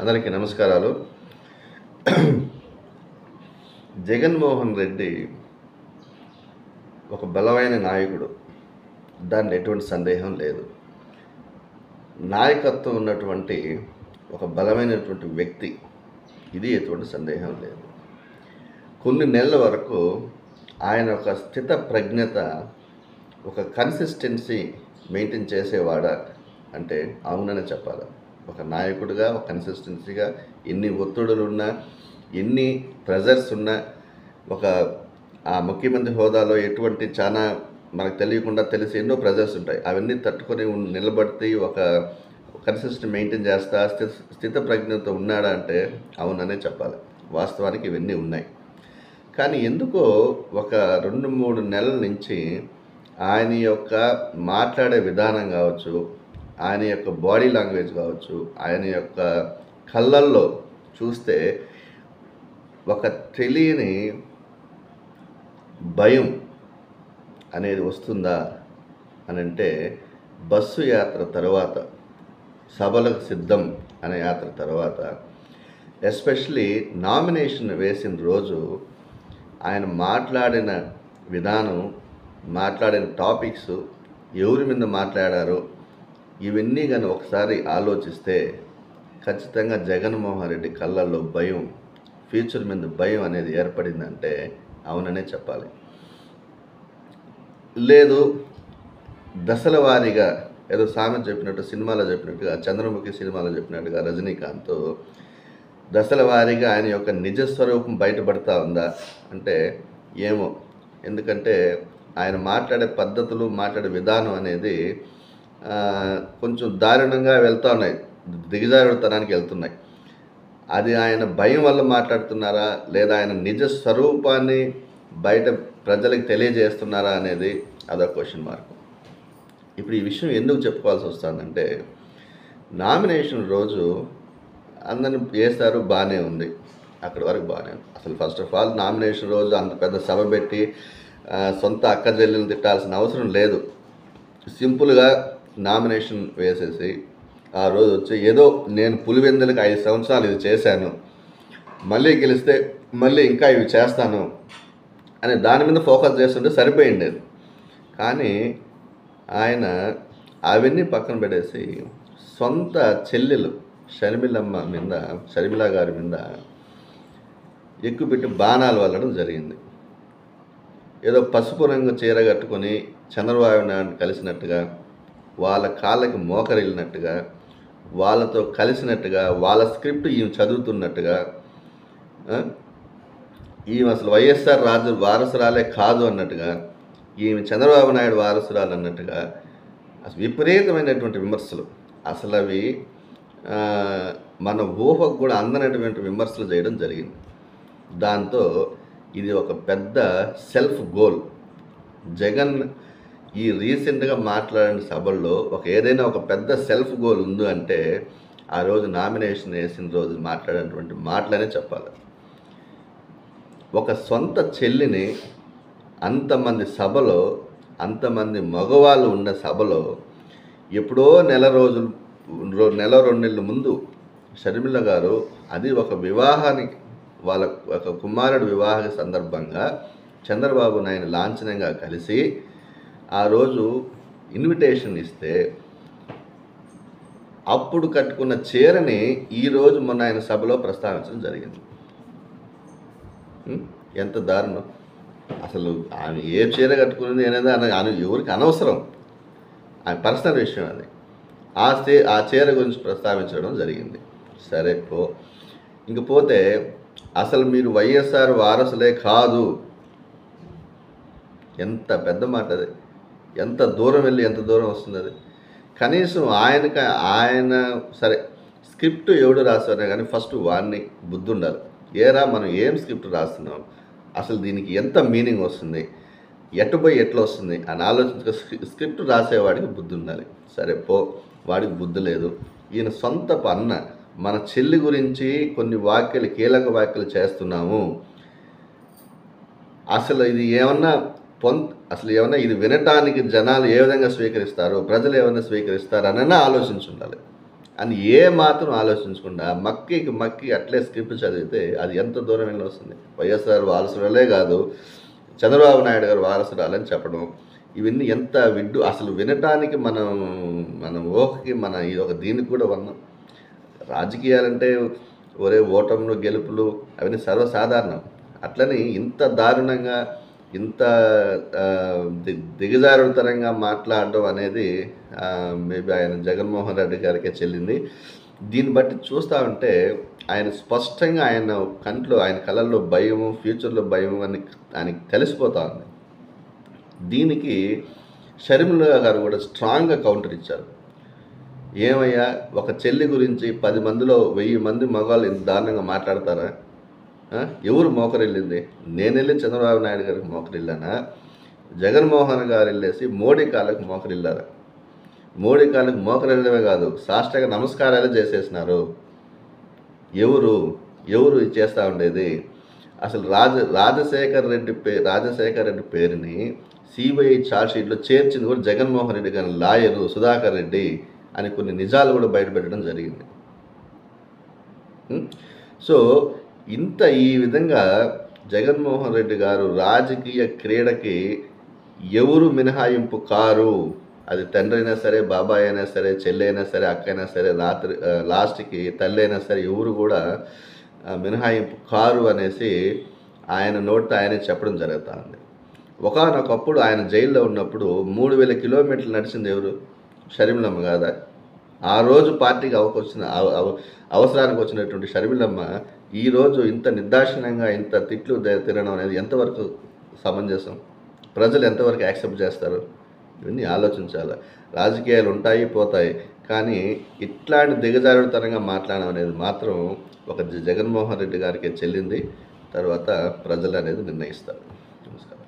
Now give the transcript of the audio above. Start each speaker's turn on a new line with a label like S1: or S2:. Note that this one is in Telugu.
S1: అందరికీ నమస్కారాలు. జగన్మోహన్ రెడ్డి ఒక బలమైన నాయకుడు, దాంట్లో ఎటువంటి సందేహం లేదు. నాయకత్వం ఉన్నటువంటి ఒక బలమైనటువంటి వ్యక్తి, ఇది ఎటువంటి సందేహం లేదు. కొన్ని నెలల వరకు ఆయన ఒక స్థిత ప్రజ్ఞత, ఒక కన్సిస్టెన్సీ మెయింటైన్ చేసేవాడా అంటే అవుననే చెప్పాలి. ఒక నాయకుడిగా, ఒక కన్సిస్టెన్సీగా ఎన్ని ఒత్తిడులు ఉన్నా, ఎన్ని ప్రెజర్స్ ఉన్నా, ఒక ముఖ్యమంత్రి హోదాలో ఎటువంటి చాలా మనకు తెలియకుండా తెలిసి ఎన్నో ప్రెజర్స్ ఉంటాయి. అవన్నీ తట్టుకొని నిలబడి ఒక కన్సిస్టెన్సీ మెయింటైన్ చేస్తా స్థిత ప్రజ్ఞత ఉన్నాడా అంటే అవుననే చెప్పాలి. వాస్తవానికి ఇవన్నీ ఉన్నాయి. కానీ ఎందుకో ఒక 2-3 నెలల నుంచి ఆయన యొక్క మాట్లాడే విధానం కావచ్చు, ఆయన యొక్క బాడీ లాంగ్వేజ్ కావచ్చు, ఆయన యొక్క కళ్ళల్లో చూస్తే ఒక తెలియని భయం అనేది వస్తుందా అని అంటే, బస్సు యాత్ర తర్వాత, సభలకు సిద్ధం అనే యాత్ర తర్వాత, ఎస్పెషలీ నామినేషన్ వేసిన రోజు ఆయన మాట్లాడిన విధానం, మాట్లాడిన టాపిక్స్, ఎవరి మీద మాట్లాడారో ఇవన్నీ కానీ ఒకసారి ఆలోచిస్తే ఖచ్చితంగా జగన్మోహన్ రెడ్డి కళ్ళల్లో భయం, ఫ్యూచర్ మీద భయం అనేది ఏర్పడిందంటే అవుననే చెప్పాలి. లేదు, దశల వారీగా ఏదో సామెత చెప్పినట్టు, సినిమాలో చెప్పినట్టుగా, చంద్రముఖి సినిమాలో చెప్పినట్టుగా రజనీకాంత్ దశల వారీగా ఆయన యొక్క నిజస్వరూపం బయటపడతా ఉందా అంటే ఏమో. ఎందుకంటే ఆయన మాట్లాడే పద్ధతులు, మాట్లాడే విధానం అనేది కొంచెం దారుణంగా వెళ్తూ ఉన్నాయి, దిగజారుతనానికి వెళ్తున్నాయి. అది ఆయన భయం వల్ల మాట్లాడుతున్నారా, లేదా ఆయన నిజ స్వరూపాన్ని బయట ప్రజలకు తెలియజేస్తున్నారా అనేది అదొక క్వశ్చన్ మార్క్. ఇప్పుడు ఈ విషయం ఎందుకు చెప్పుకోవాల్సి వస్తుందంటే, నామినేషన్ రోజు అందరిని వేస్తారు, బాగానే ఉంది, అక్కడి వరకు బాగానే ఉంది. అసలు ఫస్ట్ ఆఫ్ ఆల్ నామినేషన్ రోజు అంత పెద్ద సభ పెట్టి సొంత అక్క చెల్లెలను తిట్టాల్సిన అవసరం లేదు. సింపుల్గా నామినేషన్ వేసేసి ఆ రోజు వచ్చి ఏదో నేను పులివెందులకు 5 సంవత్సరాలు ఇది చేశాను, మళ్ళీ గెలిస్తే మళ్ళీ ఇంకా ఇవి చేస్తాను అని దాని మీద ఫోకస్ చేస్తుంటే సరిపోయింది. కానీ ఆయన అవన్నీ పక్కన పెట్టేసి సొంత చెల్లెలు షర్మిల గారి మీద ఎక్కుపెట్టి బాణాలు వల్లడం జరిగింది. ఏదో పసుపు రంగు చీర కట్టుకొని చంద్రబాబు నాయుడు కలిసినట్టుగా, వాళ్ళ కాళ్ళకి మోకరిల్లినట్టుగా, వాళ్ళతో కలిసినట్టుగా, వాళ్ళ స్క్రిప్ట్ ఈమె చదువుతున్నట్టుగా, ఈమె అసలు వైఎస్ఆర్ వారసురాలే కాదు అన్నట్టుగా, ఈమె చంద్రబాబు నాయుడు వారసురాలు అన్నట్టుగా అసలు విపరీతమైనటువంటి విమర్శలు, అసలు అవి మన ఊహకు కూడా అందనటువంటి విమర్శలు చేయడం జరిగింది. దాంతో ఇది ఒక పెద్ద సెల్ఫ్ గోల్. జగన్ ఈ రీసెంట్గా మాట్లాడిన సభల్లో ఏదైనా ఒక పెద్ద సెల్ఫ్ గోల్ ఉంది అంటే ఆ రోజు నామినేషన్ వేసిన రోజు మాట్లాడినటువంటి మాటలనే చెప్పాలి. ఒక సొంత చెల్లిని అంతమంది సభలో, అంతమంది మగవాళ్ళు ఉన్న సభలో, ఎప్పుడో నెల 2 నెలల ముందు షర్మిల గారు, అది ఒక వివాహానికి, వాళ్ళ ఒక కుమారుడు వివాహ సందర్భంగా చంద్రబాబు నాయుడు లాంఛనంగా కలిసి ఆ రోజు ఇన్విటేషన్ ఇస్తే అప్పుడు కట్టుకున్న చీరని ఈరోజు మొన్న ఆయన సభలో ప్రస్తావించడం జరిగింది. ఎంత దారుణం! అసలు ఆమె ఏ చీర కట్టుకున్నది అనేది ఆయన ఎవరికి అనవసరం, ఆయన పర్సనల్ విషయం అది. ఆ చీర గురించి ప్రస్తావించడం జరిగింది. సరే ఇంకపోతే అసలు మీరు వైఎస్ఆర్ వారసులే కాదు, ఎంత పెద్ద మాట అది! ఎంత దూరం వెళ్ళి ఎంత దూరం వస్తుంది అది. కనీసం ఆయన సరే, స్క్రిప్ట్ ఎవడు రాస్తారనే కానీ ఫస్ట్ వాడిని బుద్ధి ఉండాలి. ఏరా మనం ఏం స్క్రిప్ట్ రాస్తున్నాం, అసలు దీనికి ఎంత మీనింగ్ వస్తుంది, ఎట్లా వస్తుంది అని ఆలోచించుకో. స్క్రిప్ట్ రాసేవాడికి బుద్ధి ఉండాలి. సరే వాడికి బుద్ధి లేదు. ఈయన సొంత అన్న మన చెల్లి గురించి కొన్ని కీలక వ్యాఖ్యలు చేస్తున్నాము, అసలు ఇది ఏమన్నా అసలు ఏమన్నా ఇది వినటానికి జనాలు ఏ విధంగా స్వీకరిస్తారు, ప్రజలు ఏమైనా స్వీకరిస్తారు అని ఆలోచించి ఉండాలి. అని ఏ మాత్రం ఆలోచించకుండా మక్కి అట్లే స్క్రిప్ట్ చదివితే అది ఎంత దూరం వెళ్ళి వస్తుంది. వైఎస్ఆర్ వారసురాలే కాదు, చంద్రబాబు నాయుడు గారు వారసురాలని చెప్పడం, ఇవన్నీ ఎంత అసలు వినటానికి మన ఊహకి ఇది ఒక దీనికి కూడా ఉన్నాం. రాజకీయాలంటే ఓటములు గెలుపులు అవన్నీ సర్వసాధారణం. అట్లని ఇంత దారుణంగా ఇంత దిగజారుతనంగా మాట్లాడడం అనేది మేబీ ఆయన జగన్మోహన్ రెడ్డి గారికే చెల్లింది. దీన్ని బట్టి చూస్తూ ఉంటే ఆయన స్పష్టంగా ఆయన కళ్ళల్లో భయము, ఫ్యూచర్లో భయం అని ఆయనకి తెలిసిపోతూ ఉంది. దీనికి షర్మిల గారు కూడా స్ట్రాంగ్గా కౌంటర్ ఇచ్చారు. ఏమయ్యా, ఒక చెల్లి గురించి 10 మందిలో 1000 మంది మగవాళ్ళు ఇంత దారుణంగా మాట్లాడతారా? ఎవరు మోకరిల్లింది? నేను వెళ్ళి చంద్రబాబు నాయుడు గారికి మోకరిల్లానా? జగన్మోహన్ గారు వెళ్ళేసి మోడీ కాళ్ళకు మోకరిల్లారా? మోడీ కాళ్ళకు మోకరిల్లడమే కాదు, సాష్టాంగ నమస్కారాలు చేసేసినారు. ఎవరు ఇది చేస్తూ ఉండేది? అసలు రాజశేఖర్ రెడ్డి పేరుని సిబిఐ ఛార్జ్షీట్లో చేర్చింది కూడా జగన్మోహన్ రెడ్డి గారి లాయరు సుధాకర్ రెడ్డి అని కొన్ని నిజాలు కూడా బయటపెట్టడం జరిగింది. సో ఈ విధంగా జగన్మోహన్ రెడ్డి గారు రాజకీయ క్రీడకి ఎవరు మినహాయింపు కారు. అది తండ్రి అయినా సరే, బాబాయ్ అయినా సరే, చెల్లి అయినా సరే, అక్క అయినా సరే, లాస్ట్కి తల్లి అయినా సరే, ఎవరు కూడా మినహాయింపు కారు అనేసి ఆయన నోటితో ఆయనే చెప్పడం జరుగుతుంది. ఒకానొకప్పుడు ఆయన జైల్లో ఉన్నప్పుడు 3000 కిలోమీటర్లు నడిచింది ఎవరు? షర్మిలమ్మ కాదా? ఆ రోజు పార్టీకి అవసరానికి వచ్చినటువంటి షర్మిలమ్మ ఈరోజు ఇంత నిర్దాక్షిణ్యంగా ఇంత తిట్లు తినడం అనేది ఎంతవరకు సమంజసం? ప్రజలు ఎంతవరకు యాక్సెప్ట్ చేస్తారు? ఇవన్నీ ఆలోచించాలి. రాజకీయాలు ఉంటాయి, పోతాయి, కానీ ఇట్లాంటి దిగజారుడుతనంగా మాట్లాడడం అనేది మాత్రం ఒక జగన్మోహన్ రెడ్డి గారికి చెల్లింది. తర్వాత ప్రజలు అనేది నిర్ణయిస్తారు. నమస్కారం.